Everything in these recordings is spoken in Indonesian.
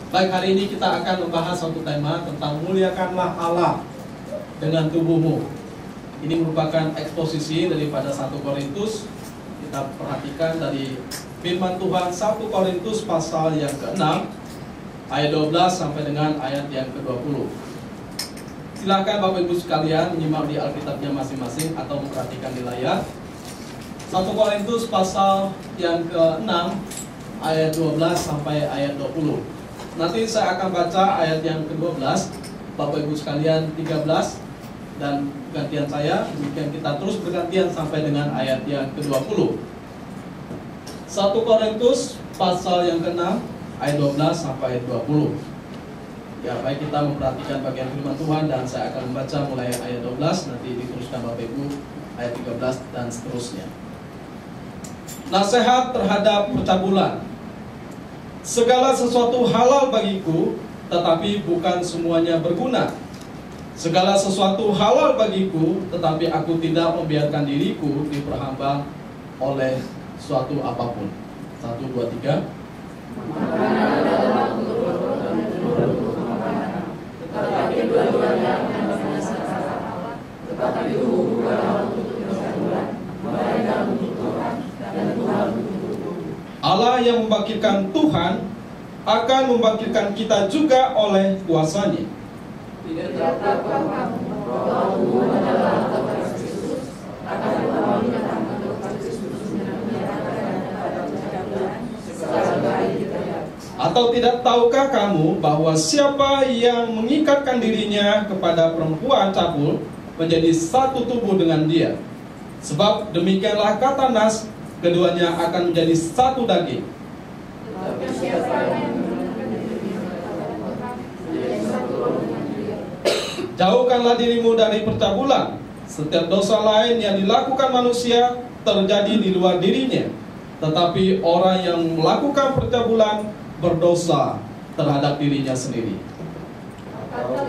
Baik, hari ini kita akan membahas satu tema tentang muliakanlah Allah dengan tubuhmu. Ini merupakan eksposisi daripada 1 Korintus. Kita perhatikan dari firman Tuhan 1 Korintus pasal yang ke-6 ayat 12 sampai dengan ayat yang ke-20. Silakan Bapak Ibu sekalian menyimak di Alkitabnya masing-masing atau memperhatikan di layar. 1 Korintus pasal yang ke-6 ayat 12 sampai ayat 20. Nanti saya akan baca ayat yang ke-12, Bapak Ibu sekalian 13 dan gantian saya. Demikian kita terus bergantian sampai dengan ayat yang ke-20. 1 Korintus pasal yang ke-6 ayat 12 sampai ayat 20. Ya, baik, kita memperhatikan bagian firman Tuhan dan saya akan membaca mulai ayat 12, nanti diteruskan Bapak Ibu ayat 13 dan seterusnya. Nasihat terhadap percabulan. Segala sesuatu halal bagiku, tetapi bukan semuanya berguna. Segala sesuatu halal bagiku, tetapi aku tidak membiarkan diriku diperhamba oleh suatu apapun. 1, 2, 3. Tetapi dua-duanya tetapi tubuh bukanlah untuk percabulan, melainkan untuk Tuhan dan Tuhan untuk tubuh. Allah yang membangkitkan Tuhan akan membangkitkan kita juga oleh kuasa-Nya. Tidak terdapat bahwa tubuh adalah tempat Kristus, akan tetapi tempat Kristus menyatakan pada percabulan secara baik kita. Atau tidak tahukah kamu bahwa siapa yang mengikatkan dirinya kepada perempuan cabul menjadi satu tubuh dengan dia? Sebab demikianlah kata Nas, keduanya akan menjadi satu daging. Jauhkanlah dirimu dari percabulan. Setiap dosa lain yang dilakukan manusia terjadi di luar dirinya, tetapi orang yang melakukan percabulan berdosa terhadap dirinya sendiri. Bahwa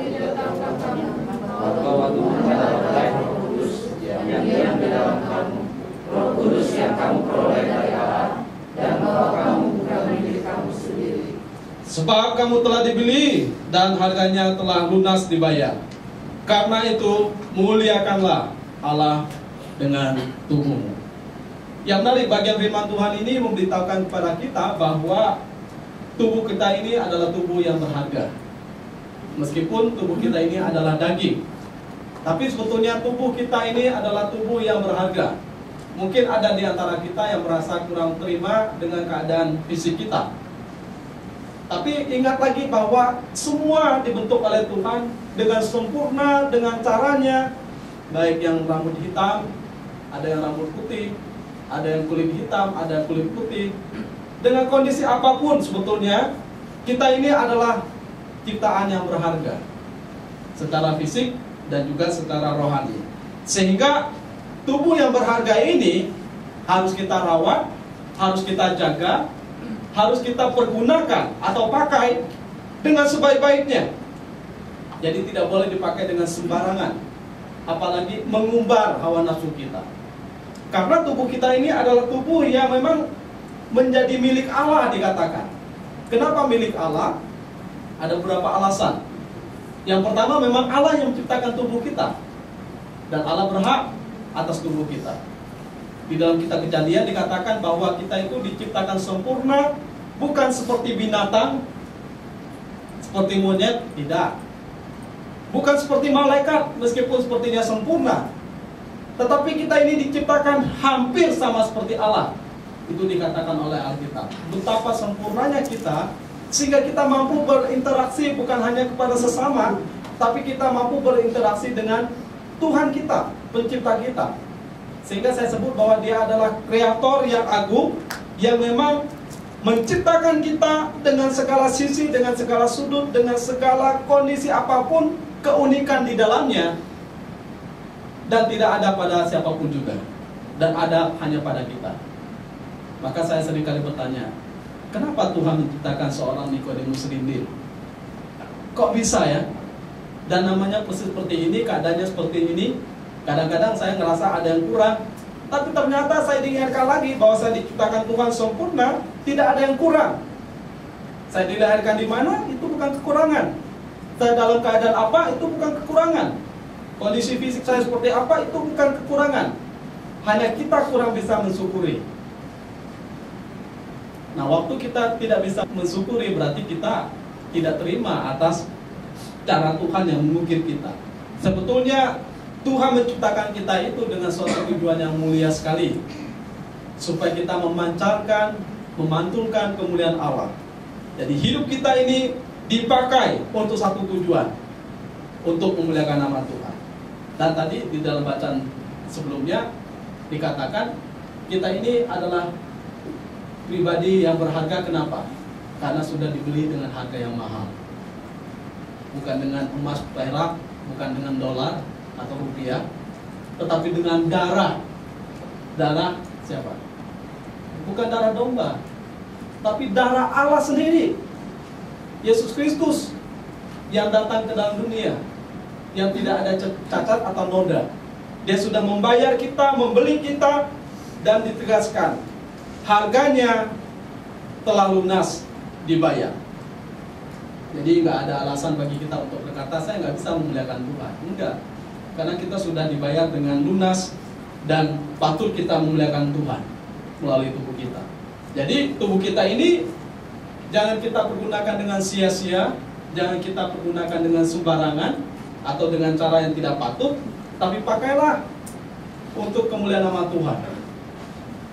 Tuhan adalah Roh Kudus yang diam di dalam kamu, Roh Kudus yang kamu peroleh dari Allah, dan bahwa kamu bukan milik kamu sendiri. Sebab kamu telah dibeli dan harganya telah lunas dibayar. Karena itu muliakanlah Allah dengan tubuhmu. Yang menarik, bagian firman Tuhan ini memberitahukan kepada kita bahwa tubuh kita ini adalah tubuh yang berharga. Meskipun tubuh kita ini adalah daging, tapi sebetulnya tubuh kita ini adalah tubuh yang berharga. Mungkin ada di antara kita yang merasa kurang terima dengan keadaan fisik kita. Tapi ingat lagi bahwa semua dibentuk oleh Tuhan dengan sempurna, dengan caranya. Baik yang rambut hitam, ada yang rambut putih, ada yang kulit hitam, ada yang kulit putih. Dengan kondisi apapun sebetulnya kita ini adalah ciptaan yang berharga secara fisik dan juga secara rohani. Sehingga tubuh yang berharga ini harus kita rawat, harus kita jaga, harus kita pergunakan atau pakai dengan sebaik-baiknya. Jadi tidak boleh dipakai dengan sembarangan, apalagi mengumbar hawa nafsu kita. Karena tubuh kita ini adalah tubuh yang memang menjadi milik Allah dikatakan. Kenapa milik Allah? Ada beberapa alasan. Yang pertama, memang Allah yang menciptakan tubuh kita, dan Allah berhak atas tubuh kita. Di dalam kitab Kejadian dikatakan bahwa kita itu diciptakan sempurna, bukan seperti binatang, seperti monyet, tidak. Bukan seperti malaikat, meskipun sepertinya sempurna. Tetapi kita ini diciptakan hampir sama seperti Allah. Itu dikatakan oleh Alkitab. Betapa sempurnanya kita, sehingga kita mampu berinteraksi bukan hanya kepada sesama, tapi kita mampu berinteraksi dengan Tuhan kita, pencipta kita. Sehingga saya sebut bahwa Dia adalah kreator yang agung, yang memang menciptakan kita dengan segala sisi, dengan segala sudut, dengan segala kondisi apapun, keunikan di dalamnya. Dan tidak ada pada siapapun juga, dan ada hanya pada kita. Maka saya seringkali bertanya, kenapa Tuhan menciptakan seorang Nikodemus Rindir? Kok bisa ya? Dan namanya persis seperti ini, keadaannya seperti ini. Kadang-kadang saya ngerasa ada yang kurang, tapi ternyata saya diingatkan lagi bahwa saya diciptakan Tuhan sempurna, tidak ada yang kurang. Saya dilahirkan di mana, itu bukan kekurangan. Saya dalam keadaan apa, itu bukan kekurangan. Kondisi fisik saya seperti apa, itu bukan kekurangan. Hanya kita kurang bisa mensyukuri. Nah, waktu kita tidak bisa mensyukuri, berarti kita tidak terima atas cara Tuhan yang mengukir kita. Sebetulnya Tuhan menciptakan kita itu dengan suatu tujuan yang mulia sekali, supaya kita memancarkan, memantulkan kemuliaan Allah. Jadi hidup kita ini dipakai untuk satu tujuan, untuk memuliakan nama Tuhan. Dan tadi di dalam bacaan sebelumnya dikatakan kita ini adalah pribadi yang berharga. Kenapa? Karena sudah dibeli dengan harga yang mahal. Bukan dengan emas, perak, bukan dengan dolar atau rupiah, tetapi dengan darah. Darah siapa? Bukan darah domba, tapi darah Allah sendiri, Yesus Kristus, yang datang ke dalam dunia, yang tidak ada cacat atau noda. Dia sudah membayar kita, membeli kita, dan ditegaskan harganya telah lunas dibayar. Jadi nggak ada alasan bagi kita untuk berkata saya nggak bisa memuliakan Tuhan. Enggak, karena kita sudah dibayar dengan lunas dan patut kita memuliakan Tuhan melalui tubuh kita. Jadi tubuh kita ini jangan kita pergunakan dengan sia-sia, jangan kita pergunakan dengan sembarangan atau dengan cara yang tidak patut, tapi pakailah untuk kemuliaan nama Tuhan.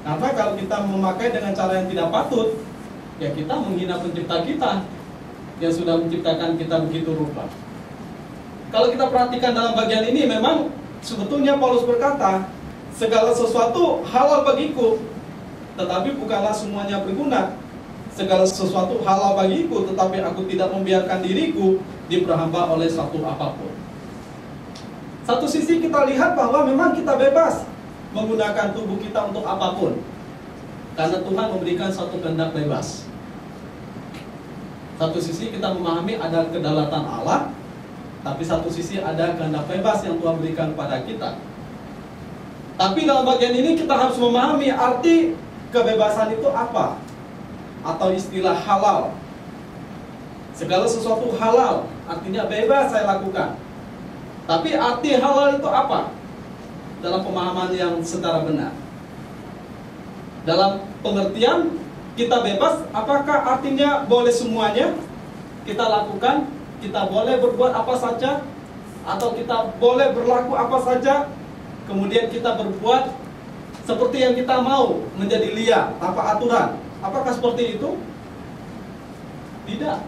Karena kalau kita memakai dengan cara yang tidak patut, ya kita menghina pencipta kita yang sudah menciptakan kita begitu rupa. Kalau kita perhatikan dalam bagian ini, memang sebetulnya Paulus berkata, segala sesuatu halal bagiku, tetapi bukanlah semuanya berguna. Segala sesuatu halal bagiku, tetapi aku tidak membiarkan diriku diperhamba oleh satu apapun. Satu sisi kita lihat bahwa memang kita bebas menggunakan tubuh kita untuk apapun, karena Tuhan memberikan satu kehendak bebas. Satu sisi kita memahami ada kedaulatan Allah, tapi satu sisi ada kehendak bebas yang Tuhan berikan kepada kita. Tapi dalam bagian ini kita harus memahami arti kebebasan itu apa, atau istilah halal. Segala sesuatu halal, artinya bebas saya lakukan. Tapi arti halal itu apa? Dalam pemahaman yang secara benar. Dalam pengertian kita bebas, apakah artinya boleh semuanya kita lakukan? Kita boleh berbuat apa saja? Atau kita boleh berlaku apa saja? Kemudian kita berbuat seperti yang kita mau, menjadi liar, tanpa aturan. Apakah seperti itu? Tidak.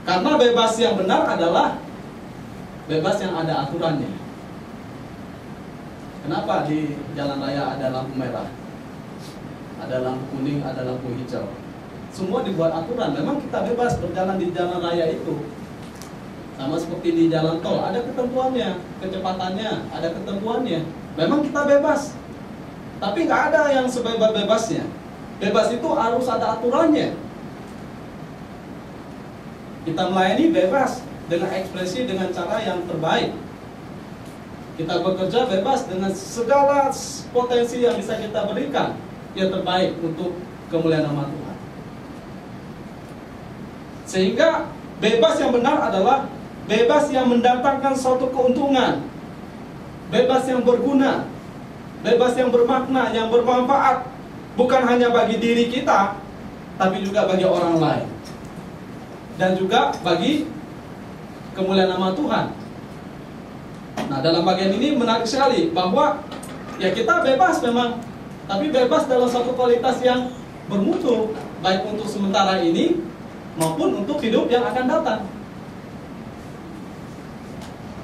Karena bebas yang benar adalah bebas yang ada aturannya. Kenapa di jalan raya ada lampu merah, ada lampu kuning, ada lampu hijau? Semua dibuat aturan. Memang kita bebas berjalan di jalan raya itu. Sama seperti di jalan tol, ada ketentuannya, kecepatannya, ada ketentuannya. Memang kita bebas. Tapi nggak ada yang sebebas-bebasnya. Bebas itu harus ada aturannya. Kita melayani bebas dengan ekspresi, dengan cara yang terbaik. Kita bekerja bebas dengan segala potensi yang bisa kita berikan yang terbaik untuk kemuliaan nama Tuhan. Sehingga bebas yang benar adalah bebas yang mendatangkan suatu keuntungan, bebas yang berguna, bebas yang bermakna, yang bermanfaat, bukan hanya bagi diri kita, tapi juga bagi orang lain, dan juga bagi kemuliaan nama Tuhan. Nah, dalam bagian ini menarik sekali bahwa ya kita bebas memang, tapi bebas dalam satu kualitas yang bermutu, baik untuk sementara ini maupun untuk hidup yang akan datang.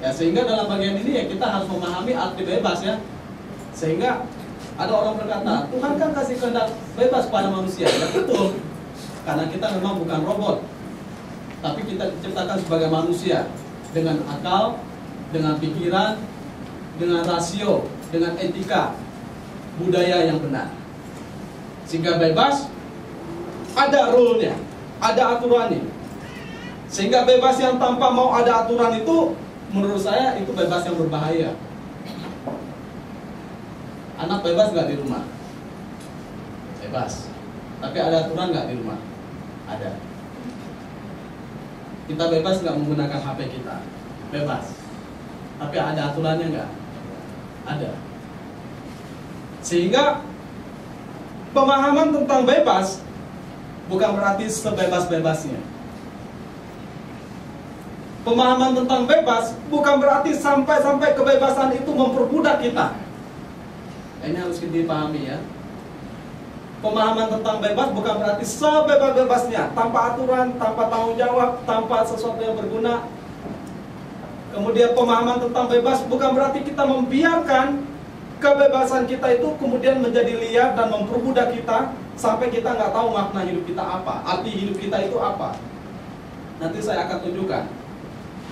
Ya, sehingga dalam bagian ini ya kita harus memahami arti bebas ya. Sehingga ada orang berkata, Tuhan kan kasih kehendak bebas pada manusia. Ya betul, karena kita memang bukan robot, tapi kita diciptakan sebagai manusia dengan akal, dengan pikiran, dengan rasio, dengan etika, budaya yang benar. Sehingga bebas, ada rule-nya, ada aturannya. Sehingga bebas yang tanpa mau ada aturan itu, menurut saya itu bebas yang berbahaya. Anak bebas nggak di rumah? Bebas. Tapi ada aturan nggak di rumah? Ada. Kita bebas nggak menggunakan HP kita? Bebas. Tapi ada aturannya nggak? Ada. Sehingga pemahaman tentang bebas bukan berarti sebebas-bebasnya. Pemahaman tentang bebas bukan berarti sampai kebebasan itu memperbudak kita. Ini harus dipahami ya. Pemahaman tentang bebas bukan berarti sebebas-bebasnya, tanpa aturan, tanpa tanggung jawab, tanpa sesuatu yang berguna. Kemudian pemahaman tentang bebas bukan berarti kita membiarkan kebebasan kita itu kemudian menjadi liar dan memperbudak kita sampai kita nggak tahu makna hidup kita apa, arti hidup kita itu apa. Nanti saya akan tunjukkan.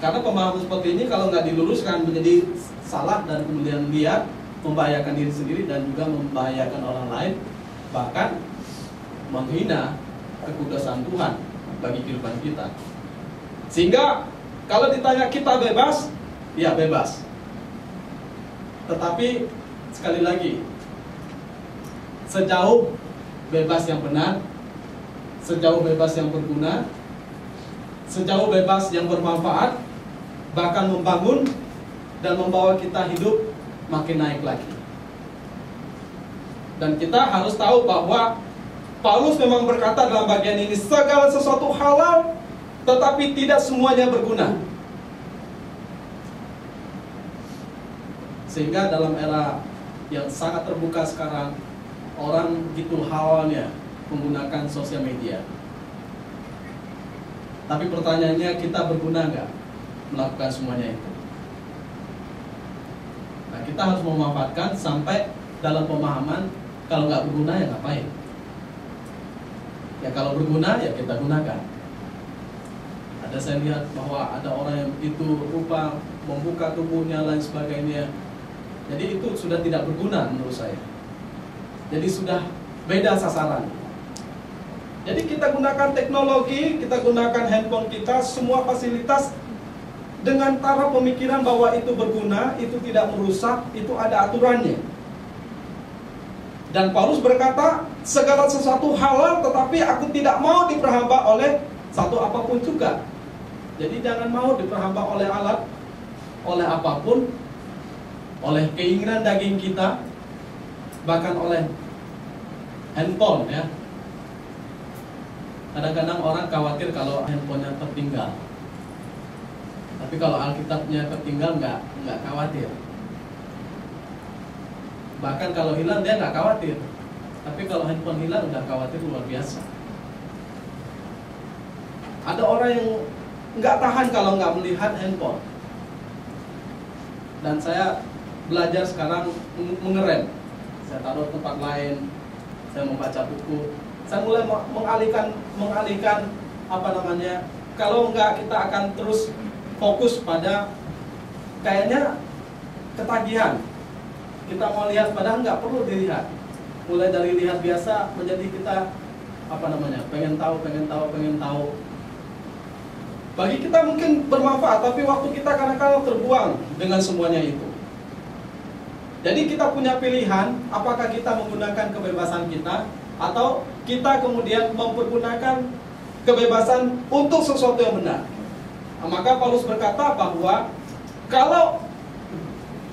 Karena pemahaman seperti ini kalau nggak diluruskan menjadi salah dan kemudian liar, membahayakan diri sendiri dan juga membahayakan orang lain, bahkan menghina kekudusan Tuhan bagi kehidupan kita. Sehingga kalau ditanya kita bebas, ya bebas. Tetapi sekali lagi, sejauh bebas yang benar, sejauh bebas yang berguna, sejauh bebas yang bermanfaat, bahkan membangun dan membawa kita hidup makin naik lagi. Dan kita harus tahu bahwa Paulus memang berkata dalam bagian ini, segala sesuatu halal, tetapi tidak semuanya berguna. Sehingga dalam era yang sangat terbuka sekarang, orang gitu halalnya menggunakan sosial media. Tapi pertanyaannya, kita berguna nggak melakukan semuanya itu? Nah, kita harus memanfaatkan sampai dalam pemahaman, kalau nggak berguna ya ngapain? Ya kalau berguna ya kita gunakan. Ada saya lihat bahwa ada orang yang begitu rupa membuka tubuhnya lain sebagainya. Jadi itu sudah tidak berguna menurut saya. Jadi sudah beda sasaran. Jadi kita gunakan teknologi, kita gunakan handphone kita, semua fasilitas dengan taraf pemikiran bahwa itu berguna, itu tidak merusak, itu ada aturannya. Dan Paulus berkata, segala sesuatu halal tetapi aku tidak mau diperhamba oleh satu apapun juga. Jadi jangan mau diperhamba oleh alat, oleh apapun, oleh keinginan daging kita, bahkan oleh handphone ya. Kadang-kadang orang khawatir kalau handphonenya tertinggal. Tapi kalau Alkitabnya tertinggal nggak khawatir. Bahkan kalau hilang dia nggak khawatir. Tapi kalau handphone hilang udah khawatir luar biasa. Ada orang yang nggak tahan kalau nggak melihat handphone. Dan saya belajar sekarang mengerem. Saya taruh tempat lain, saya membaca buku. Saya mulai mengalihkan apa namanya. Kalau nggak kita akan terus fokus pada kayaknya ketagihan. Kita mau lihat padahal nggak perlu dilihat. Mulai dari lihat biasa menjadi kita apa namanya, pengen tahu. Bagi kita mungkin bermanfaat, tapi waktu kita kadang-kadang terbuang dengan semuanya itu. Jadi kita punya pilihan, apakah kita menggunakan kebebasan kita atau kita kemudian mempergunakan kebebasan untuk sesuatu yang benar. Nah, maka Paulus berkata bahwa kalau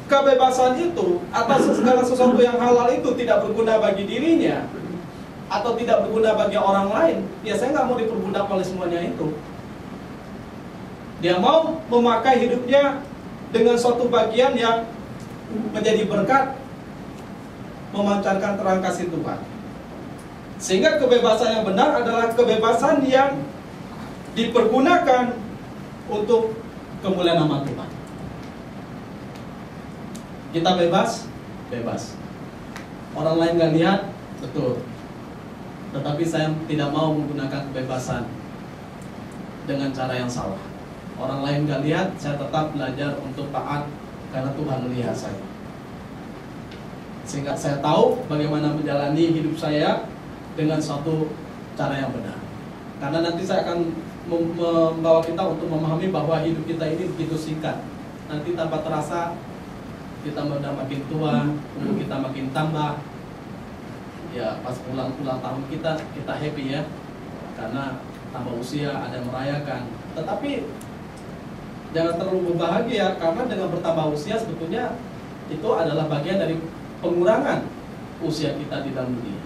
kebebasan itu atau segala sesuatu yang halal itu tidak berguna bagi dirinya atau tidak berguna bagi orang lain, ya saya nggak mau diperbudak oleh semuanya itu. Dia mau memakai hidupnya dengan suatu bagian yang menjadi berkat, memancarkan terang kasih Tuhan. Sehingga kebebasan yang benar adalah kebebasan yang dipergunakan untuk kemuliaan nama Tuhan. Kita bebas, bebas. Orang lain gak lihat, betul. Tetapi saya tidak mau menggunakan kebebasan dengan cara yang salah. Orang lain gak lihat, saya tetap belajar untuk taat karena Tuhan melihat saya. Sehingga saya tahu bagaimana menjalani hidup saya dengan suatu cara yang benar. Karena nanti saya akan membawa kita untuk memahami bahwa hidup kita ini begitu singkat. Nanti tanpa terasa kita sudah makin tua, umur kita makin tambah. Ya pas pulang tahun kita happy ya. Karena tambah usia, ada yang merayakan. Tetapi jangan terlalu berbahagia, karena dengan bertambah usia sebetulnya itu adalah bagian dari pengurangan usia kita di dalam dunia.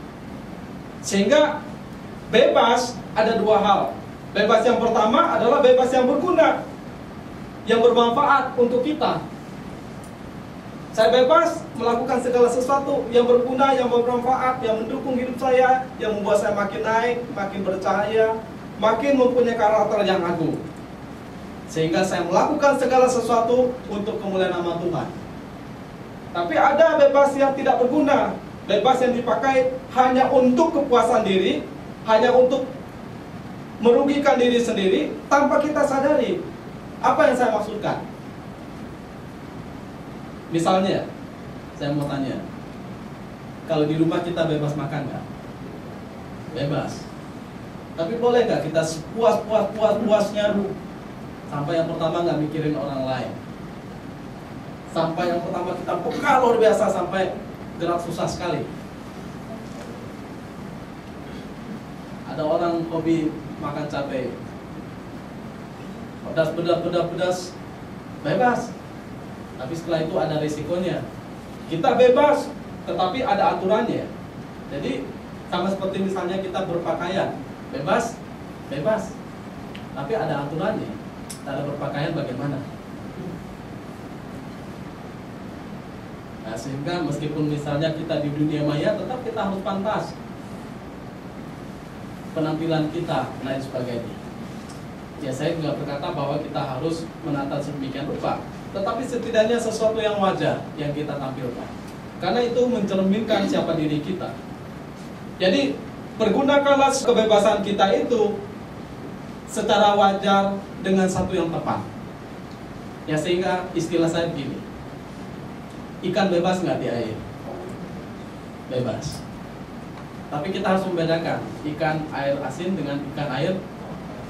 Sehingga bebas ada dua hal. Bebas yang pertama adalah bebas yang berguna, yang bermanfaat untuk kita. Saya bebas melakukan segala sesuatu yang berguna, yang bermanfaat, yang mendukung hidup saya, yang membuat saya makin naik, makin bercahaya, makin mempunyai karakter yang agung. Sehingga saya melakukan segala sesuatu untuk kemuliaan nama Tuhan. Tapi ada bebas yang tidak berguna, bebas yang dipakai hanya untuk kepuasan diri, hanya untuk merugikan diri sendiri tanpa kita sadari. Apa yang saya maksudkan? Misalnya, saya mau tanya, kalau di rumah kita bebas makan nggak? Bebas. Tapi boleh nggak kita puasnya sampai yang pertama nggak mikirin orang lain? Sampai yang pertama kita peka luar biasa, sampai gerak susah sekali. Ada orang hobi makan cabai, pedas, bebas. Tapi setelah itu ada risikonya. Kita bebas, tetapi ada aturannya. Jadi sama seperti misalnya kita berpakaian, bebas, tapi ada aturannya. Cara berpakaian bagaimana? Nah, sehingga meskipun misalnya kita di dunia maya, tetap kita harus pantas penampilan kita, lain sebagainya. Ya, saya juga berkata bahwa kita harus menata sedemikian rupa, tetapi setidaknya sesuatu yang wajar yang kita tampilkan, karena itu mencerminkan siapa diri kita. Jadi pergunakanlah kebebasan kita itu secara wajar dengan satu yang tepat. Ya, sehingga istilah saya begini, ikan bebas nggak di air? Bebas. Tapi kita harus membedakan ikan air asin dengan ikan air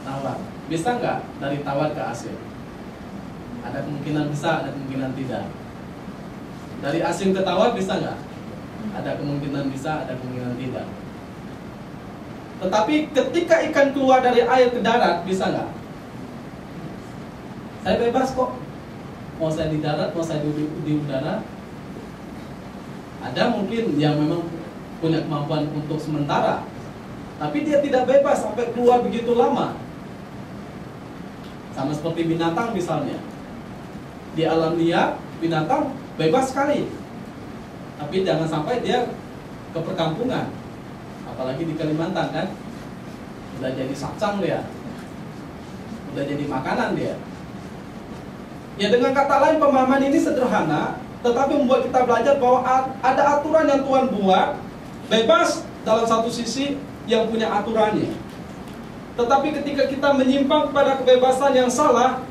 tawar. Bisa nggak dari tawar ke asin? Ada kemungkinan bisa, ada kemungkinan tidak. Dari asin ke tawar bisa nggak? Ada kemungkinan bisa, ada kemungkinan tidak. Tetapi ketika ikan keluar dari air ke darat, bisa nggak? Saya bebas kok. Mau saya di darat, mau saya di udara. Ada mungkin yang memang punya kemampuan untuk sementara, tapi dia tidak bebas sampai keluar begitu lama. Sama seperti binatang misalnya. Di alam liar, binatang bebas sekali. Tapi jangan sampai dia ke perkampungan. Apalagi di Kalimantan kan, udah jadi sakcang dia, udah jadi makanan dia. Ya, dengan kata lain, pemahaman ini sederhana, tetapi membuat kita belajar bahwa ada aturan yang Tuhan buat, bebas dalam satu sisi yang punya aturannya. Tetapi ketika kita menyimpang pada kebebasan yang salah,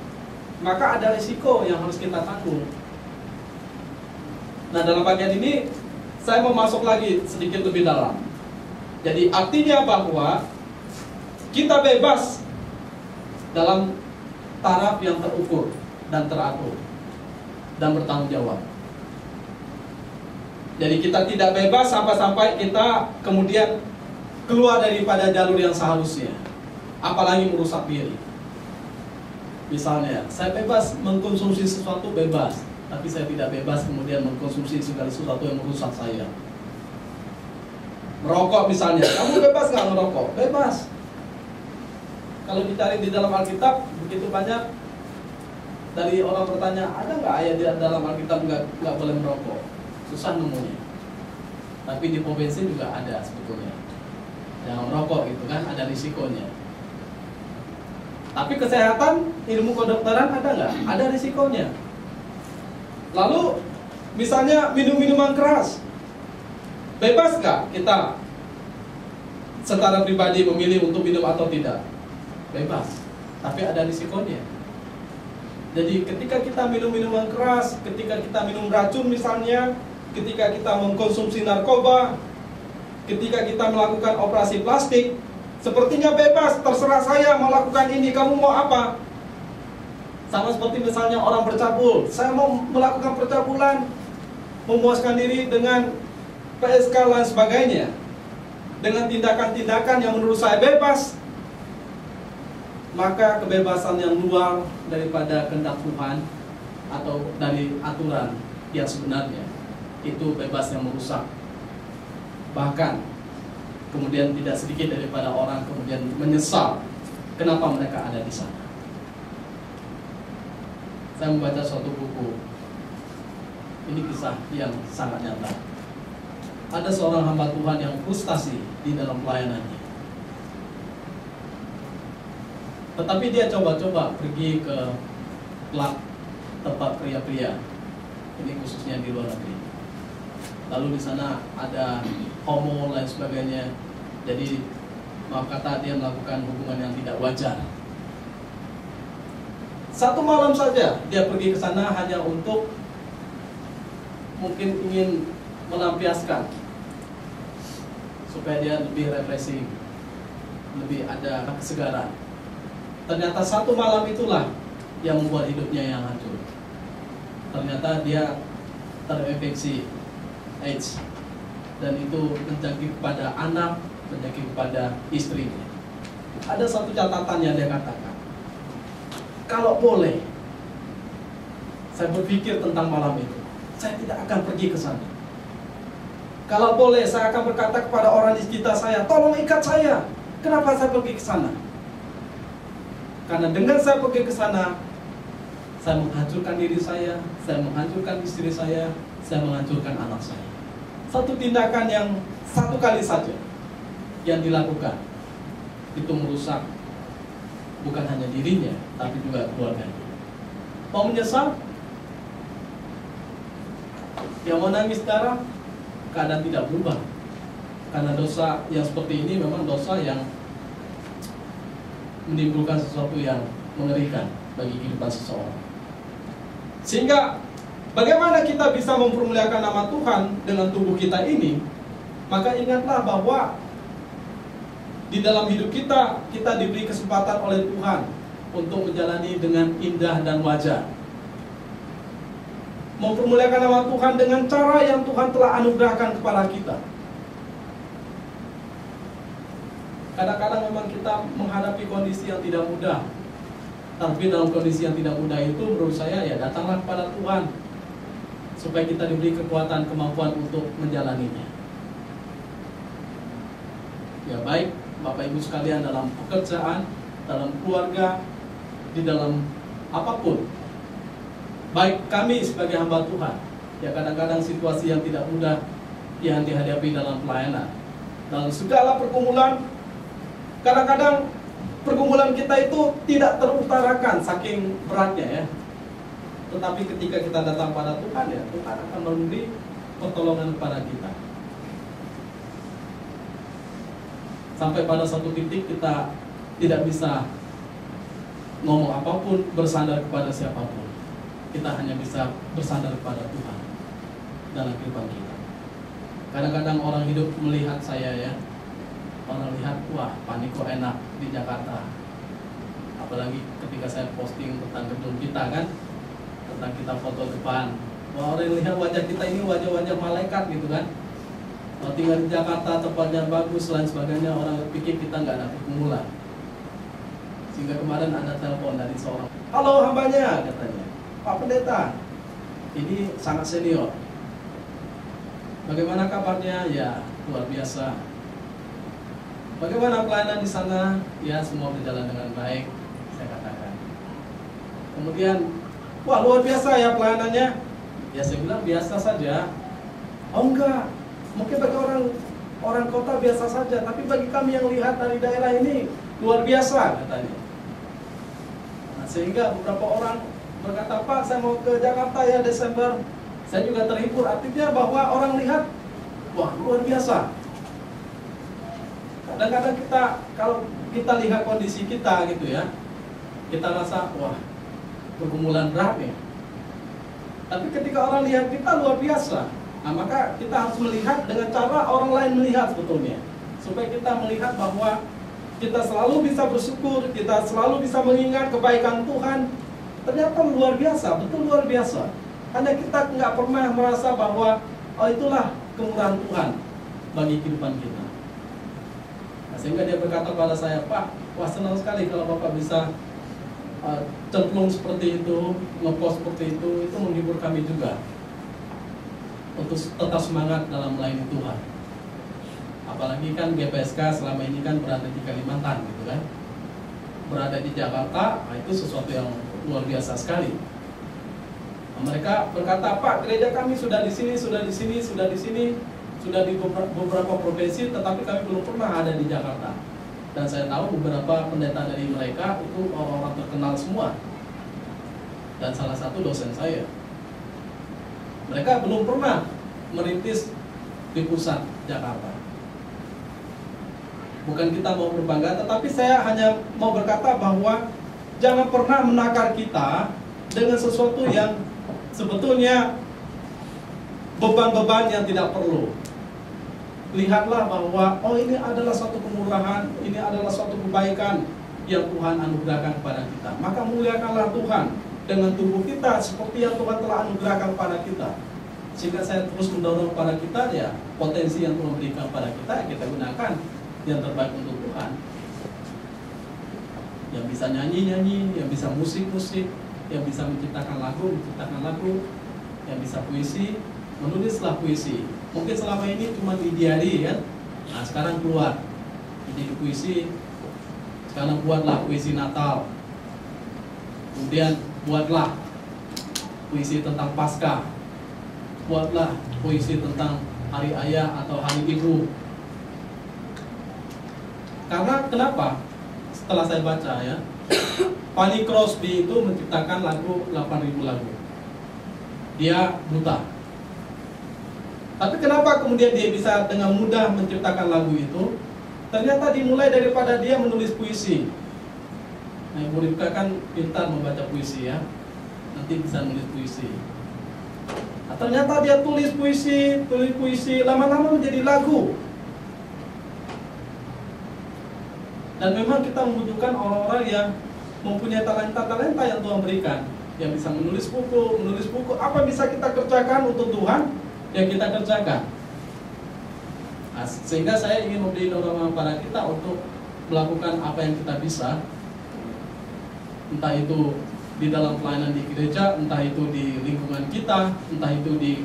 maka ada risiko yang harus kita tanggung. Nah, dalam bagian ini saya mau masuk lagi sedikit lebih dalam. Jadi artinya bahwa kita bebas dalam taraf yang terukur dan teratur dan bertanggung jawab. Jadi kita tidak bebas sampai kita kemudian keluar daripada jalur yang seharusnya, apalagi merusak diri. Misalnya, saya bebas mengkonsumsi sesuatu, bebas, tapi saya tidak bebas kemudian mengkonsumsi segala sesuatu yang merusak saya. Merokok misalnya, kamu bebas nggak merokok? Bebas. Kalau dicari di dalam Alkitab, begitu banyak dari orang bertanya, ada nggak ayat di dalam Alkitab nggak boleh merokok? Susah nemunya. Tapi di pom bensin juga ada sebetulnya. Jangan merokok gitu kan, ada risikonya. Tapi kesehatan, ilmu kedokteran ada nggak? Ada risikonya. Lalu misalnya minum minuman keras, bebas nggak kita secara pribadi memilih untuk minum atau tidak? Bebas. Tapi ada risikonya. Jadi ketika kita minum minuman keras, ketika kita minum racun misalnya, ketika kita mengkonsumsi narkoba, ketika kita melakukan operasi plastik, sepertinya bebas, terserah saya melakukan ini, kamu mau apa? Sama seperti misalnya orang bercabul, saya mau melakukan percabulan, memuaskan diri dengan PSK dan sebagainya, dengan tindakan-tindakan yang menurut saya bebas. maka kebebasan yang luar daripada kehendak Tuhan atau dari aturan yang sebenarnya itu bebas yang merusak. Bahkan kemudian tidak sedikit daripada orang kemudian menyesal kenapa mereka ada di sana. Saya membaca suatu buku, ini kisah yang sangat nyata. Ada seorang hamba Tuhan yang frustasi di dalam pelayanannya. Tetapi dia coba-coba pergi ke klub tempat pria-pria. Ini khususnya di luar negeri. Lalu di sana ada homo lain sebagainya. Jadi maaf kata dia melakukan hubungan yang tidak wajar. Satu malam saja dia pergi ke sana hanya untuk mungkin ingin melampiaskan supaya dia lebih refreshing, lebih ada kesegaran. Ternyata satu malam itulah yang membuat hidupnya yang hancur. Ternyata dia terinfeksi AIDS, dan itu menjangkit kepada anak, menjangkit kepada istrinya. Ada satu catatan yang dia katakan, kalau boleh, saya berpikir tentang malam itu, saya tidak akan pergi ke sana. Kalau boleh, saya akan berkata kepada orang di sekitar saya, tolong ikat saya. Kenapa saya pergi ke sana? Karena dengan saya pergi ke sana, saya menghancurkan diri saya menghancurkan istri saya menghancurkan anak saya. Satu tindakan yang satu kali saja yang dilakukan, itu merusak bukan hanya dirinya, tapi juga keluarganya. Mau menyesal? Yang mau nangis darah? Keadaan tidak berubah. Karena dosa yang seperti ini memang dosa yang menimbulkan sesuatu yang mengerikan bagi kehidupan seseorang. Sehingga bagaimana kita bisa mempermuliakan nama Tuhan dengan tubuh kita ini? Maka ingatlah bahwa di dalam hidup kita diberi kesempatan oleh Tuhan untuk menjalani dengan indah dan wajar. Mempermuliakan nama Tuhan dengan cara yang Tuhan telah anugerahkan kepada kita. Kadang-kadang memang kita menghadapi kondisi yang tidak mudah. Tapi dalam kondisi yang tidak mudah itu, menurut saya ya datanglah kepada Tuhan, supaya kita diberi kekuatan, kemampuan untuk menjalaninya. Ya baik Bapak Ibu sekalian, dalam pekerjaan, dalam keluarga, di dalam apapun. Baik kami sebagai hamba Tuhan, ya kadang-kadang situasi yang tidak mudah yang dihadapi dalam pelayanan. Dalam segala pergumulan, kadang-kadang pergumulan kita itu tidak terutarakan saking beratnya ya. Tetapi ketika kita datang pada Tuhan, ya Tuhan akan memberi pertolongan kepada kita. Sampai pada satu titik kita tidak bisa ngomong apapun, bersandar kepada siapapun. Kita hanya bisa bersandar kepada Tuhan dalam kehidupan kita. Kadang-kadang orang hidup melihat saya ya, orang lihat, wah Pak Niko enak di Jakarta. Apalagi ketika saya posting tentang gedung kita kan, tentang kita foto depan, wah orang lihat wajah kita ini wajah-wajah malaikat gitu kan. Kalau tinggal di Jakarta, tempatnya bagus, lain sebagainya, orang pikir kita nggak ada pergumulan. Sehingga kemarin ada telepon dari seorang, halo hambanya katanya, Pak Pendeta, ini sangat senior. Bagaimana kabarnya? Ya luar biasa. Bagaimana pelayanan di sana? Ya semua berjalan dengan baik, saya katakan. Kemudian, wah luar biasa ya pelayanannya. Ya saya bilang biasa saja. Oh enggak, mungkin bagi orang kota biasa saja, tapi bagi kami yang lihat dari daerah ini luar biasa katanya. Nah, sehingga beberapa orang berkata, Pak saya mau ke Jakarta ya Desember. Saya juga terhibur, artinya bahwa orang lihat, wah luar biasa. Kadang-kadang kita, kalau kita lihat kondisi kita gitu ya, kita rasa, wah pergumulan berat nih. Tapi ketika orang lihat kita luar biasa, nah maka kita harus melihat dengan cara orang lain melihat sebetulnya. Supaya kita melihat bahwa kita selalu bisa bersyukur, kita selalu bisa mengingat kebaikan Tuhan. Ternyata luar biasa, betul luar biasa. Hanya kita nggak pernah merasa bahwa, oh itulah kemurahan Tuhan bagi kehidupan kita. Sehingga dia berkata pada saya, Pak, Wah, senang sekali kalau Bapak bisa cemplung seperti itu, ngepost seperti itu menghibur kami juga untuk tetap semangat dalam melayani Tuhan. Apalagi kan GPSK selama ini kan berada di Kalimantan gitu kan, berada di Jakarta, itu sesuatu yang luar biasa sekali. Mereka berkata, Pak, gereja kami sudah di sini, sudah di beberapa provinsi, tetapi kami belum pernah ada di Jakarta. Dan saya tahu beberapa pendeta dari mereka itu orang-orang terkenal semua. Dan salah satu dosen saya, mereka belum pernah merintis di pusat Jakarta. Bukan kita mau berbangga, tetapi saya hanya mau berkata bahwa jangan pernah menakar kita dengan sesuatu yang sebetulnya beban-beban yang tidak perlu. Lihatlah bahwa ini adalah suatu kemurahan, ini adalah suatu kebaikan yang Tuhan anugerahkan kepada kita. Maka muliakanlah Tuhan dengan tubuh kita seperti yang Tuhan telah anugerahkan kepada kita. Sehingga saya terus mendorong kepada kita, ya, potensi yang Tuhan berikan kepada kita, kita gunakan yang terbaik untuk Tuhan. Yang bisa nyanyi-nyanyi, yang bisa musik-musik, yang bisa menciptakan lagu, yang bisa puisi, menulislah puisi. Mungkin selama ini cuma di diary kan, nah sekarang keluar menjadi puisi. Sekarang buatlah puisi Natal, kemudian buatlah puisi tentang Paskah, buatlah puisi tentang Hari Ayah atau Hari Ibu. Karena kenapa? Setelah saya baca, ya, Fanny Crosby itu menciptakan lagu 8.000 lagu. Dia buta. Tapi kenapa kemudian dia bisa dengan mudah menciptakan lagu itu? Ternyata dimulai daripada dia menulis puisi. Nah, Ibu Ripka kan pintar membaca puisi, ya. Nanti bisa menulis puisi. Nah, ternyata dia tulis puisi, lama-lama menjadi lagu. Dan memang kita membutuhkan orang-orang yang mempunyai talenta-talenta yang Tuhan berikan, yang bisa menulis buku. Apa bisa kita kerjakan untuk Tuhan, yang kita kerjakan. Nah, sehingga saya ingin memberi dorongan pada kita untuk melakukan apa yang kita bisa, entah itu di dalam pelayanan di gereja, entah itu di lingkungan kita, entah itu di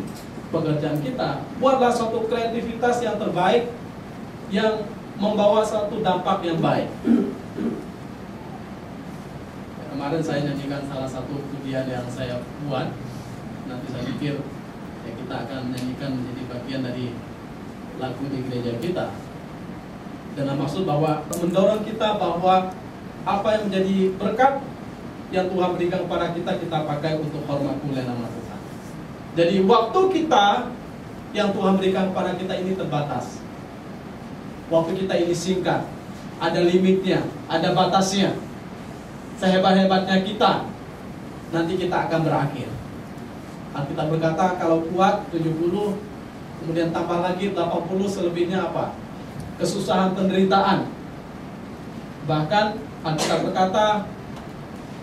pekerjaan kita. Buatlah suatu kreativitas yang terbaik, yang membawa suatu dampak yang baik. Kemarin saya nyanyikan salah satu pujian yang saya buat. Nanti saya pikir ya kita akan menyanyikan menjadi bagian dari lagu di gereja kita, dengan maksud bahwa mendorong kita bahwa apa yang menjadi berkat yang Tuhan berikan kepada kita, kita pakai untuk hormat mulia nama Tuhan. Jadi waktu kita yang Tuhan berikan kepada kita ini terbatas. Waktu kita ini singkat, ada limitnya, ada batasnya. Sehebat-hebatnya kita, nanti kita akan berakhir. Alkitab berkata kalau kuat 70, kemudian tambah lagi 80, selebihnya apa? Kesusahan, penderitaan. Bahkan Alkitab berkata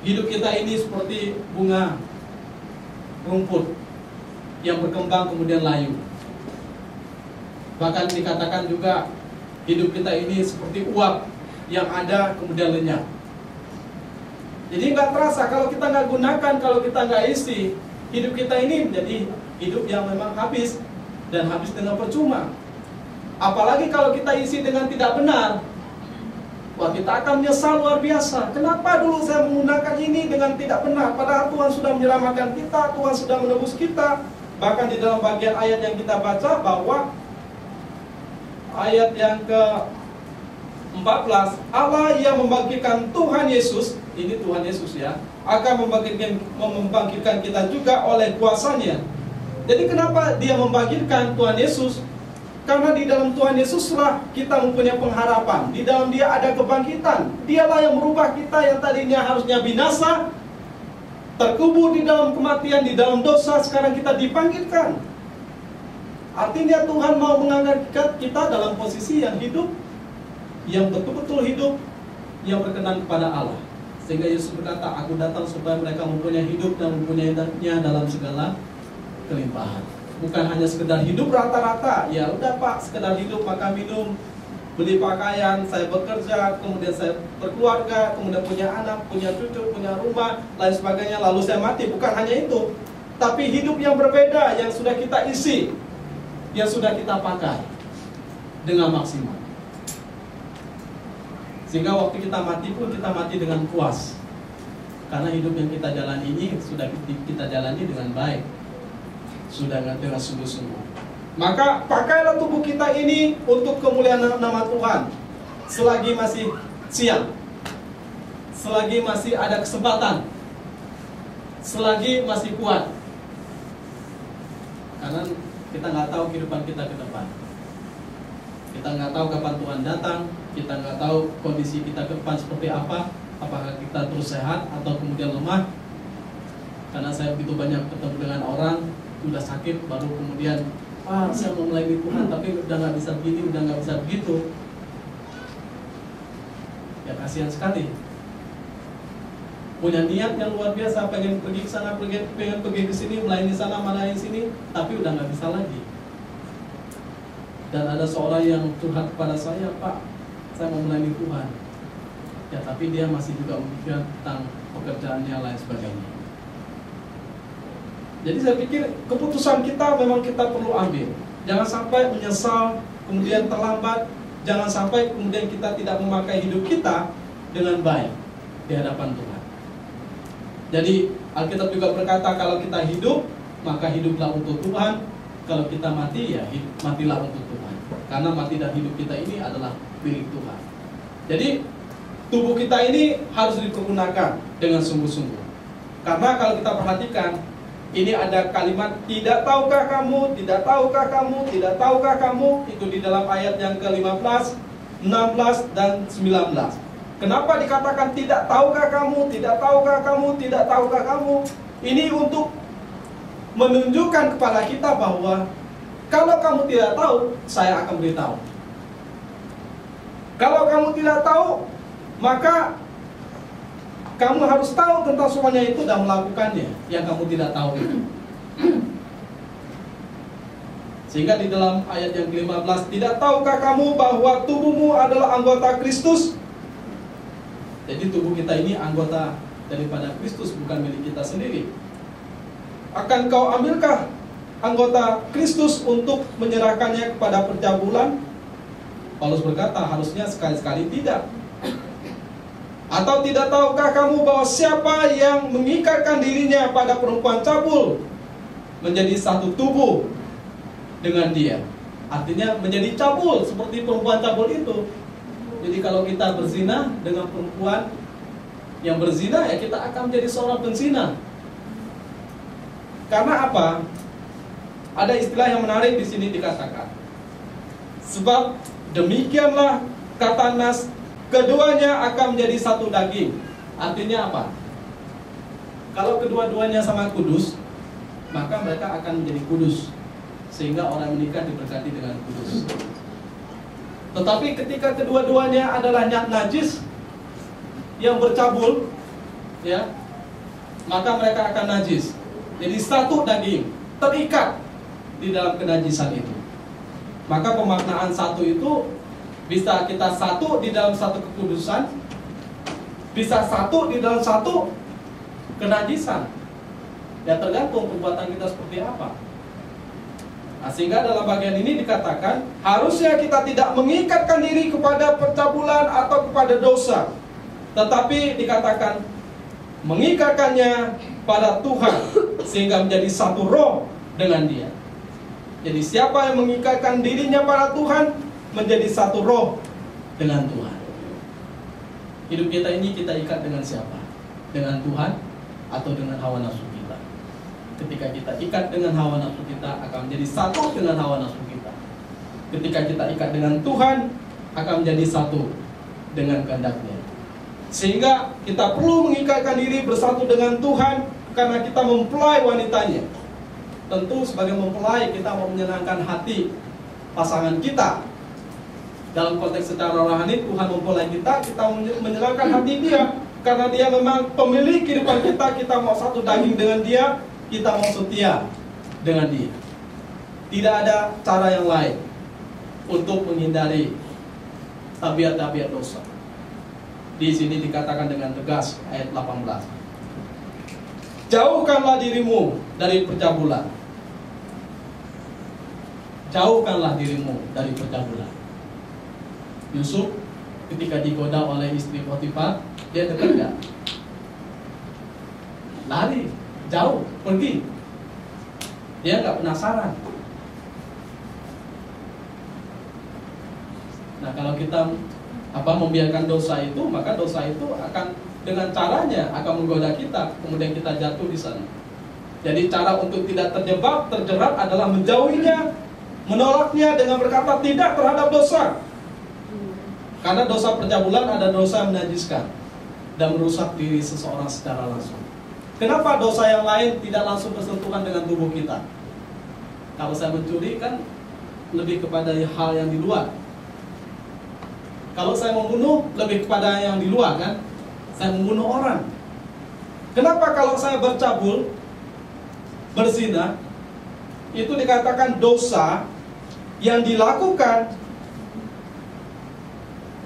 hidup kita ini seperti bunga rumput yang berkembang kemudian layu. Bahkan dikatakan juga hidup kita ini seperti uap yang ada kemudian lenyap. Jadi nggak terasa kalau kita nggak gunakan, kalau kita nggak isi, hidup kita ini menjadi hidup yang memang habis, dan habis dengan percuma. Apalagi kalau kita isi dengan tidak benar, wah, kita akan menyesal luar biasa. Kenapa dulu saya menggunakan ini dengan tidak benar? Padahal Tuhan sudah menyelamatkan kita, Tuhan sudah menebus kita. Bahkan di dalam bagian ayat yang kita baca bahwa ayat yang ke-14, Allah yang membangkitkan Tuhan Yesus, ini Tuhan Yesus ya, akan membangkitkan kita juga oleh kuasanya. Jadi kenapa dia membangkitkan Tuhan Yesus? Karena di dalam Tuhan Yesuslah kita mempunyai pengharapan. Di dalam Dia ada kebangkitan. Dialah yang merubah kita yang tadinya harusnya binasa, terkubur di dalam kematian, di dalam dosa, sekarang kita dibangkitkan. Artinya Tuhan mau mengangkat kita dalam posisi yang hidup, yang betul-betul hidup, yang berkenan kepada Allah. Sehingga Yesus berkata, aku datang supaya mereka mempunyai hidup dan mempunyainya dalam segala kelimpahan. Bukan hanya sekedar hidup rata-rata, ya udah Pak, sekedar hidup, makan minum, beli pakaian, saya bekerja, kemudian saya berkeluarga, kemudian punya anak, punya cucu, punya rumah, lain sebagainya, lalu saya mati. Bukan hanya itu, tapi hidup yang berbeda yang sudah kita isi, yang sudah kita pakai dengan maksimal. Sehingga waktu kita mati pun kita mati dengan puas. Karena hidup yang kita jalani ini sudah kita jalani dengan baik, sudah dengan sungguh-sungguh. Maka pakailah tubuh kita ini untuk kemuliaan nama Tuhan. Selagi masih siang, selagi masih ada kesempatan, selagi masih kuat. Karena kita nggak tahu kehidupan kita ke depan. Kita nggak tahu kapan Tuhan datang. Kita nggak tahu kondisi kita ke depan seperti apa. Apakah kita terus sehat atau kemudian lemah. Karena saya begitu banyak ketemu dengan orang udah sakit, baru kemudian saya mau melayani Tuhan, tapi udah nggak bisa begini, udah nggak bisa begitu. Ya kasihan sekali. Punya niat yang luar biasa, pengen pergi ke sana, pengen pergi ke sini, melayani sana, melayani sini, tapi udah nggak bisa lagi. Dan ada seorang yang curhat kepada saya, Pak, saya mau melayani Tuhan. Ya tapi dia masih juga memikirkan tentang pekerjaannya lain sebagainya. Jadi saya pikir keputusan kita memang kita perlu ambil. Jangan sampai menyesal, kemudian terlambat. Jangan sampai kemudian kita tidak memakai hidup kita dengan baik di hadapan Tuhan. Jadi Alkitab juga berkata kalau kita hidup, maka hiduplah untuk Tuhan. Kalau kita mati, ya matilah untuk Tuhan. Karena mati dan hidup kita ini adalah milik Tuhan. Jadi tubuh kita ini harus dipergunakan dengan sungguh-sungguh. Karena kalau kita perhatikan, ini ada kalimat tidak tahukah kamu, tidak tahukah kamu, tidak tahukah kamu. Itu di dalam ayat yang ke-15, 16 dan 19. Kenapa dikatakan tidak tahukah kamu, tidak tahukah kamu, tidak tahukah kamu? Ini untuk menunjukkan kepada kita bahwa kalau kamu tidak tahu, saya akan beritahu. Kalau kamu tidak tahu, maka kamu harus tahu tentang semuanya itu dan melakukannya yang kamu tidak tahu itu. Sehingga di dalam ayat yang ke-15, tidak tahukah kamu bahwa tubuhmu adalah anggota Kristus? Jadi tubuh kita ini anggota daripada Kristus, bukan milik kita sendiri. Akan kau ambilkah anggota Kristus untuk menyerahkannya kepada percabulan? Paulus berkata harusnya sekali-sekali tidak. Atau tidak tahukah kamu bahwa siapa yang mengikatkan dirinya pada perempuan cabul menjadi satu tubuh dengan dia? Artinya menjadi cabul seperti perempuan cabul itu. Jadi kalau kita berzina dengan perempuan yang berzina, ya kita akan menjadi seorang penzina. Karena apa? Ada istilah yang menarik di sini dikatakan. Sebab demikianlah kata Nas, keduanya akan menjadi satu daging. Artinya apa? Kalau kedua-duanya sama kudus, maka mereka akan menjadi kudus. Sehingga orang menikah diberkati dengan kudus. Tetapi ketika kedua-duanya adalah najis yang bercabul, ya, maka mereka akan najis. Jadi satu daging terikat di dalam kenajisan itu. Maka pemaknaan satu itu bisa kita satu di dalam satu kekudusan, bisa satu di dalam satu kenajisan. Ya tergantung perbuatan kita seperti apa. Nah, sehingga dalam bagian ini dikatakan harusnya kita tidak mengikatkan diri kepada percabulan atau kepada dosa, tetapi dikatakan mengikatkannya pada Tuhan sehingga menjadi satu roh dengan Dia. Jadi siapa yang mengikatkan dirinya pada Tuhan menjadi satu roh dengan Tuhan. Hidup kita ini kita ikat dengan siapa? Dengan Tuhan atau dengan hawa nafsu kita? Ketika kita ikat dengan hawa nafsu kita, akan menjadi satu dengan hawa nafsu kita. Ketika kita ikat dengan Tuhan, akan menjadi satu dengan kehendak-Nya. Sehingga kita perlu mengikatkan diri bersatu dengan Tuhan karena kita mempelai wanitanya. Tentu sebagai mempelai kita mau menyenangkan hati pasangan kita. Dalam konteks secara rohani, Tuhan mempelai kita menyenangkan hati Dia. Karena Dia memang pemilik kehidupan kita. Kita mau satu daging dengan Dia, kita mau setia dengan Dia. Tidak ada cara yang lain untuk menghindari tabiat-tabiat dosa. Di sini dikatakan dengan tegas ayat 18. Jauhkanlah dirimu dari percabulan. Jauhkanlah dirimu dari percabulan. Yusuf ketika digoda oleh istri Potifar, dia dekat gak? Lari, jauh, pergi. Dia gak penasaran. Nah, kalau kita membiarkan dosa itu, maka dosa itu akan dengan caranya akan menggoda kita, kemudian kita jatuh di sana. Jadi cara untuk tidak terjerat adalah menjauhinya, menolaknya dengan berkata tidak terhadap dosa. Karena dosa percabulan ada dosa yang menajiskan dan merusak diri seseorang secara langsung. Kenapa dosa yang lain tidak langsung bersentuhan dengan tubuh kita? Kalau saya mencuri kan lebih kepada hal yang di luar. Kalau saya membunuh lebih kepada yang di luar kan? Saya membunuh orang. Kenapa kalau saya bercabul, berzina, itu dikatakan dosa yang dilakukan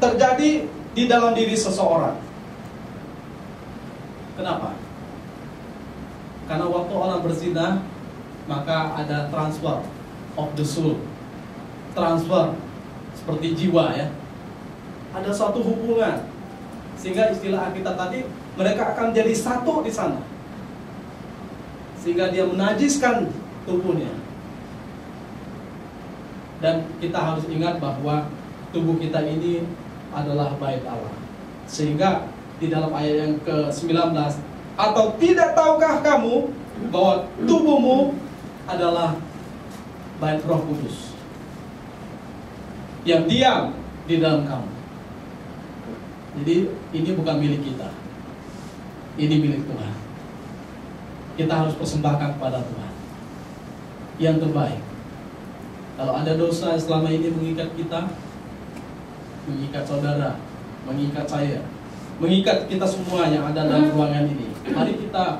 terjadi di dalam diri seseorang. Kenapa? Karena waktu orang berzina, maka ada transfer of the soul. Transfer seperti jiwa ya. Ada suatu hubungan, sehingga istilah kita tadi, mereka akan jadi satu di sana, sehingga dia menajiskan tubuhnya. Dan kita harus ingat bahwa tubuh kita ini adalah bait Allah. Sehingga di dalam ayat yang ke-19, atau tidak tahukah kamu bahwa tubuhmu adalah bait Roh Kudus yang diam di dalam kamu. Jadi ini bukan milik kita, ini milik Tuhan. Kita harus persembahkan kepada Tuhan yang terbaik. Kalau ada dosa yang selama ini mengikat kita, mengikat saudara, mengikat saya, mengikat kita semua yang ada dalam ruangan ini, mari kita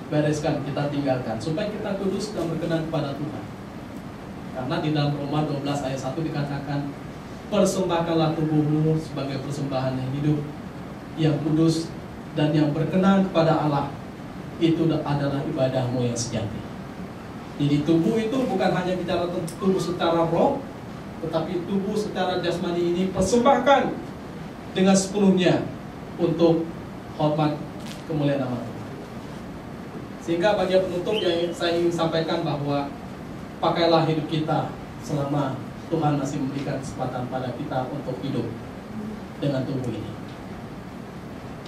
bereskan, kita tinggalkan, supaya kita kudus dan berkenan kepada Tuhan. Karena di dalam Roma 12 ayat 1 dikatakan, persembahkanlah tubuhmu sebagai persembahan yang hidup, yang kudus, dan yang berkenan kepada Allah. Itu adalah ibadahmu yang sejati. Jadi tubuh itu bukan hanya bicara tentang tubuh secara roh, tetapi tubuh secara jasmani ini persembahkan dengan sepenuhnya untuk hormat kemuliaan nama Tuhan. Sehingga bagi penutup yang saya ingin sampaikan bahwa pakailah hidup kita selama Tuhan masih memberikan kesempatan pada kita untuk hidup dengan tubuh ini.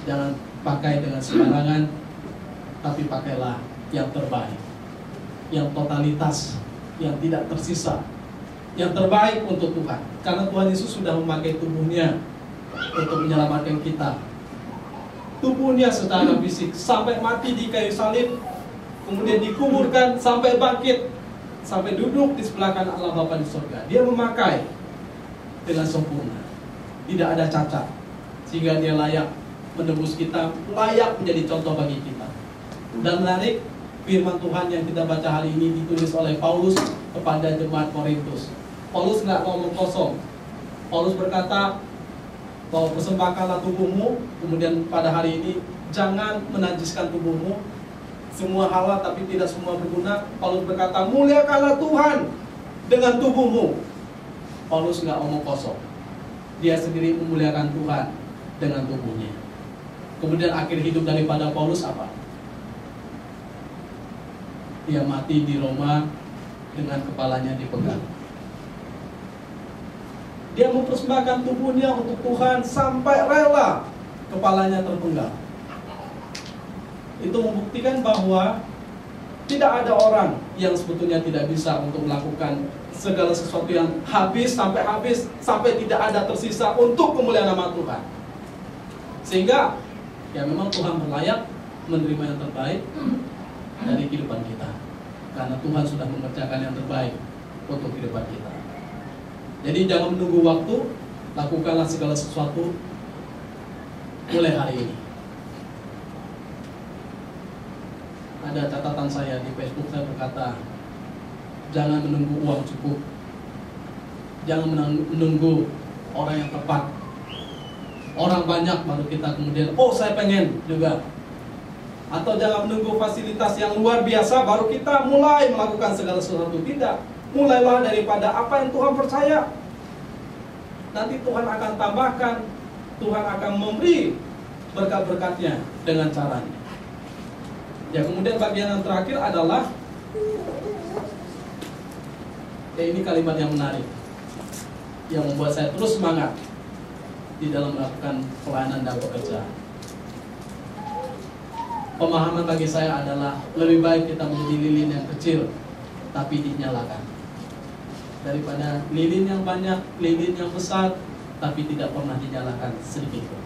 Jangan pakai dengan sembarangan, tapi pakailah yang terbaik, yang totalitas, yang tidak tersisa, yang terbaik untuk Tuhan. Karena Tuhan Yesus sudah memakai tubuhnya untuk menyelamatkan kita. Tubuhnya secara fisik sampai mati di kayu salib, kemudian dikuburkan sampai bangkit, sampai duduk di sebelah kanan Allah Bapa di surga. Dia memakai dengan sempurna, tidak ada cacat, sehingga dia layak menebus kita, layak menjadi contoh bagi kita. Dan menarik, firman Tuhan yang kita baca hari ini ditulis oleh Paulus kepada jemaat Korintus. Paulus nggak ngomong kosong. Paulus berkata bahwa persembahkanlah tubuhmu, kemudian pada hari ini jangan menajiskan tubuhmu. Semua halal tapi tidak semua berguna. Paulus berkata, muliakanlah Tuhan dengan tubuhmu. Paulus nggak omong kosong. Dia sendiri memuliakan Tuhan dengan tubuhnya. Kemudian akhir hidup daripada Paulus apa? Dia mati di Roma dengan kepalanya dipegang. Dia mempersembahkan tubuhnya untuk Tuhan sampai rela kepalanya terpenggal. Itu membuktikan bahwa tidak ada orang yang sebetulnya tidak bisa untuk melakukan segala sesuatu yang habis, sampai tidak ada tersisa untuk kemuliaan nama Tuhan. Sehingga ya memang Tuhan berlayak menerima yang terbaik dari kehidupan kita, karena Tuhan sudah mengerjakan yang terbaik untuk kehidupan kita. Jadi jangan menunggu waktu, lakukanlah segala sesuatu mulai hari ini. Ada catatan saya di Facebook, saya berkata, jangan menunggu uang cukup, jangan menunggu orang yang tepat orang banyak baru kita kemudian, oh saya pengen juga. Atau jangan menunggu fasilitas yang luar biasa baru kita mulai melakukan segala sesuatu. Tidak, mulailah daripada apa yang Tuhan percaya. Nanti Tuhan akan tambahkan, Tuhan akan memberi berkat-berkatnya dengan caranya. Ya, kemudian bagian yang terakhir adalah, ya ini kalimat yang menarik, yang membuat saya terus semangat di dalam melakukan pelayanan dan pekerjaan. Pemahaman bagi saya adalah lebih baik kita menjadi lilin yang kecil tapi dinyalakan, daripada lilin yang banyak, lilin yang besar tapi tidak pernah dinyalakan sedikit pun.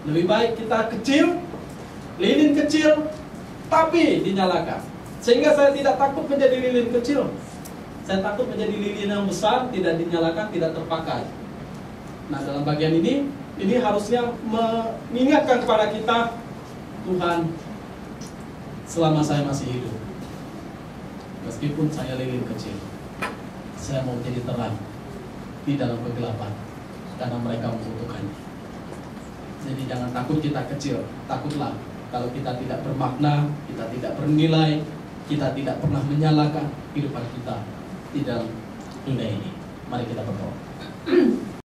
Lebih baik kita kecil, lilin kecil tapi dinyalakan. Sehingga saya tidak takut menjadi lilin kecil, saya takut menjadi lilin yang besar, tidak dinyalakan, tidak terpakai. Nah, dalam bagian ini harusnya mengingatkan kepada kita, Tuhan, selama saya masih hidup, meskipun saya lilin kecil, saya mau menjadi terang di dalam kegelapan, karena mereka membutuhkannya. Jadi jangan takut kita kecil, takutlah kalau kita tidak bermakna, kita tidak bernilai, kita tidak pernah menyalakan kehidupan kita di dalam dunia ini. Mari kita berdoa.